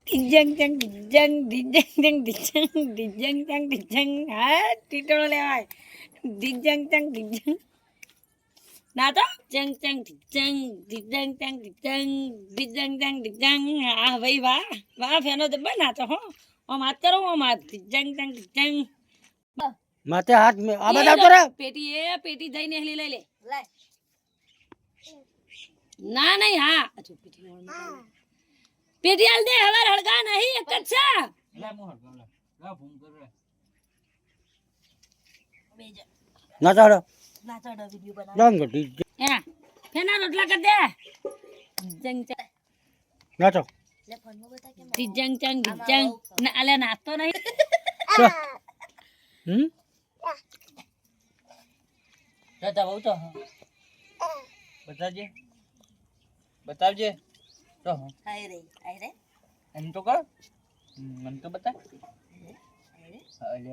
ડિજંગ ચંગ ડિજંગ ડિજંગ ચંગ ડિજંગ ચંગ ડિજંગ હા ટીટોળો લેવાય ડિજંગ ચંગ ડિજંગ ના તો ચંગ ચંગ ડિજંગ ડિજંગ ચંગ ડિજંગ ડિજંગ ચંગ ડિજંગ હા ભાઈ વાહ વાહ ફેનો તો બના તો હો ઓમ હાથ કરો ઓમ હાથ ડિજંગ ચંગ ડિજંગ માથે હાથ મે આ બધા તો રે પેટી જઈને હેલી લઈ લે ના નહીં હા અચ્છા પેટી હાલ દે હવાર હળગા નહીં એક જ છે ના ચાડો વિડિયો બના જંગ ડી હે ફેના રોટલા કર દે જંગ ચંગ ના ચો લે ફોન માં બતા કે જંગ ચંગ જંગ ના અલે નાસ્તો નહીં દાદા બહુ તો બતાવજે બતાવજે તો આઈ રે એમ તો કર મને તો બતા અલે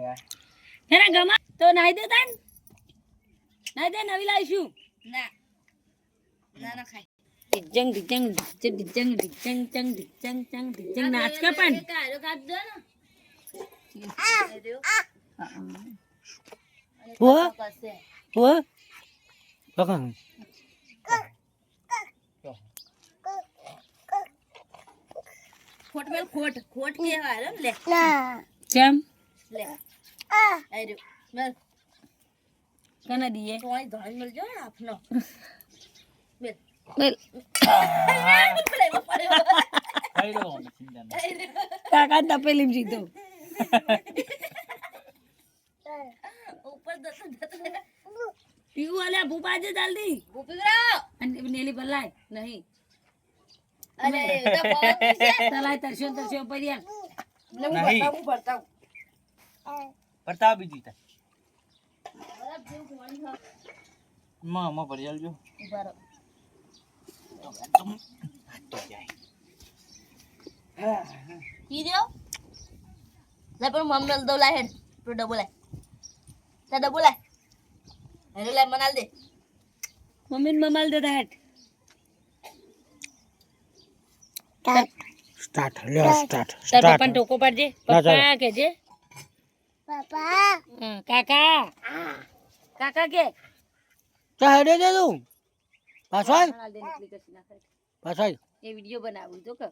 ફેના ગમા તો નાઈ દે તન નાઈ દે નવી લાવીશું ના ના ના ખાય ડિજંગ ડિજંગ ડિજંગ ડિજંગ ચંગ ડિજંગ ચંગ ડિજંગ નાચ કે પણ કારો કાપ દો ને હો હો કાકા ખોટ મેલ ખોટ ખોટ કેવાય લે કેમ લે આઈ મેલ કને દીએ તોય ધોઈ મળજો ને આપનો મેલ મેલ ખાઈ લો ચિંતા કાકા તપેલી જીતો ઉપર દતો પીવું આલે ભૂપાજે જલ્દી ભૂપીરા અને નેલી બલાય નહીં અરે તલાય તરસ્યો પરિયા નહીં બતાવ બીજી તા માં પડી આલજો ઉભારો કી દેઓ લે પણ મમ્મી દો લા હેડ તો ડબલ લે તા ડબલ લે હેડ લે મનાલ દે મમ્મી ને મમાલ દે તા હેડ સ્ટાર્ટ લે સ્ટાર્ટ તાર પપ્પા ને ટોકો પાડજે પપ્પા કહેજે પાપા કાકા કાકા કે ચા હેડે દે તું પાછો આય મનાલ દે નીકળી કસી નાખે પાછો આય એ વિડિયો બનાવું તો કે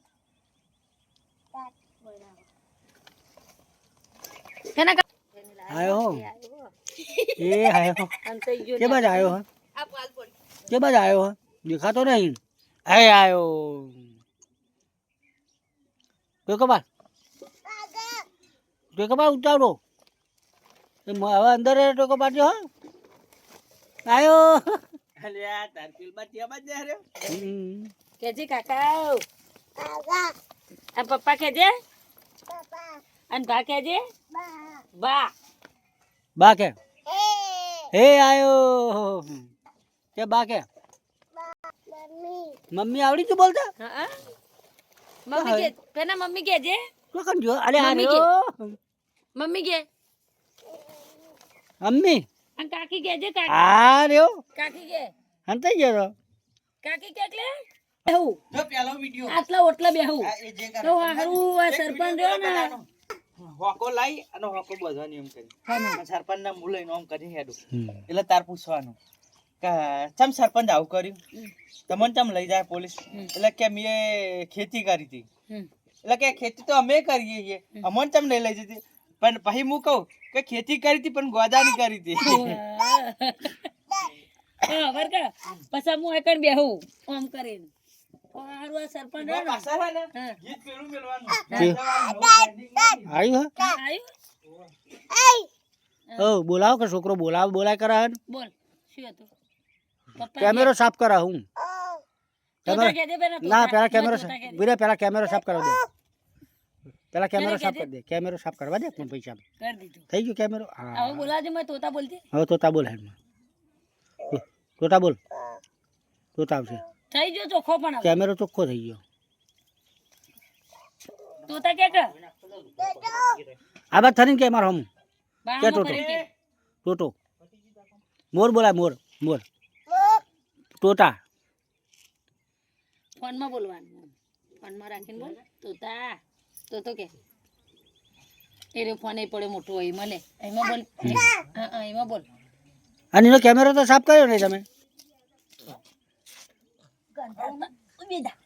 કેના આયો હો એ આયો અંતે જો કે બાજ આયો હો આ પાલ પડી કે બાજ આયો હો દેખાતો નહીં આય આયો તો કબા તો કબા ઉતારો એ હવે અંદર તો કબા જો આયો અલે આ તાર પેલ બા ત્યાં બા જા રે કેજે કાકા કાકા આ પપ્પા કેજે પાપા અને ભા કેજે બા બા બા કે એ હે આયો કે બા કે મમ્મી મમ્મી આવડી તું બોલતા હા મમ્મી કે પેના મમ્મી કેજે તો કન જો અરે મમ્મી આયો મમ્મી કે અમ્મી અને કાકી કેજે કાકી આ રહ્યો કાકી કે હંતાઈ ગયો કાકી કે એટલે બેહું જો પેલો વિડિયો આટલા ઓટલા બેહું આ એ જે તો હારું આ સરપંચ રહ્યો ને હોકો લાઈ અને હોકો બધવાની એમ કરી સરપંચ ના મુલઈ નોમ કરી હેડું એટલે તાર પૂછવાનું કે ચમ સરપંચ આવું કર્યું તમને ચમ લઈ જાય પોલીસ એટલે કે મે ખેતી કરી હતી એટલે કે ખેતી તો અમે કરીએ છીએ અમન ચમ નહીં લઈ જતી પણ પછી હું કહું કે ખેતી કરી હતી પણ ગોદાની કરી હતી હા બરકા પછી હું એકણ બેહું આમ કરીને હારું આ સરપંચ રહ્યો ને પાછા છે ને હા. ગીત પેલું મેલવાનું આવ્યું આવ્યું ઓ બોલાવો કે છોકરો બોલાય કરા હે બોલ શું હતું પપ્પા કેમેરો સાફ કરા હું તોતા કહેજે પેલા ના તોતા. પેલા કેમેરો તોતા કહેજે. વીરે પેલા કેમેરો સાફ કરવા દે પેલા કેમેરો સાફ કરી દે કેમેરો સાફ કરવા દે પણ પૈસા કરી દીધું થઈ ગયું કેમેરો હવે હા બોલાવજે મેં તોતા બોલતી હવે તોતા બોલ હેડમાં તોતા બોલ તોતા આવશે થઈ ગયો ચોખ્ખો પણ હવે. કેમેરો ચોખ્ખો થઈ ગયો તોતા કે કે આ બાદ થઈને કે મારો હમ બાણામાં કે ટોટો? ફરી કે. ટોટો મોર બોલાય મોર ટોટા ફોનમાં બોલવાનું ફોનમાં રાખીને બોલ તોતા તો કે એ રે ફોન એ પડે મોટો હોય એમાં લે એમાં બોલ હા એમાં બોલ અને એનો કેમેરો તો સાફ કર્યો નહીં તમે બેદા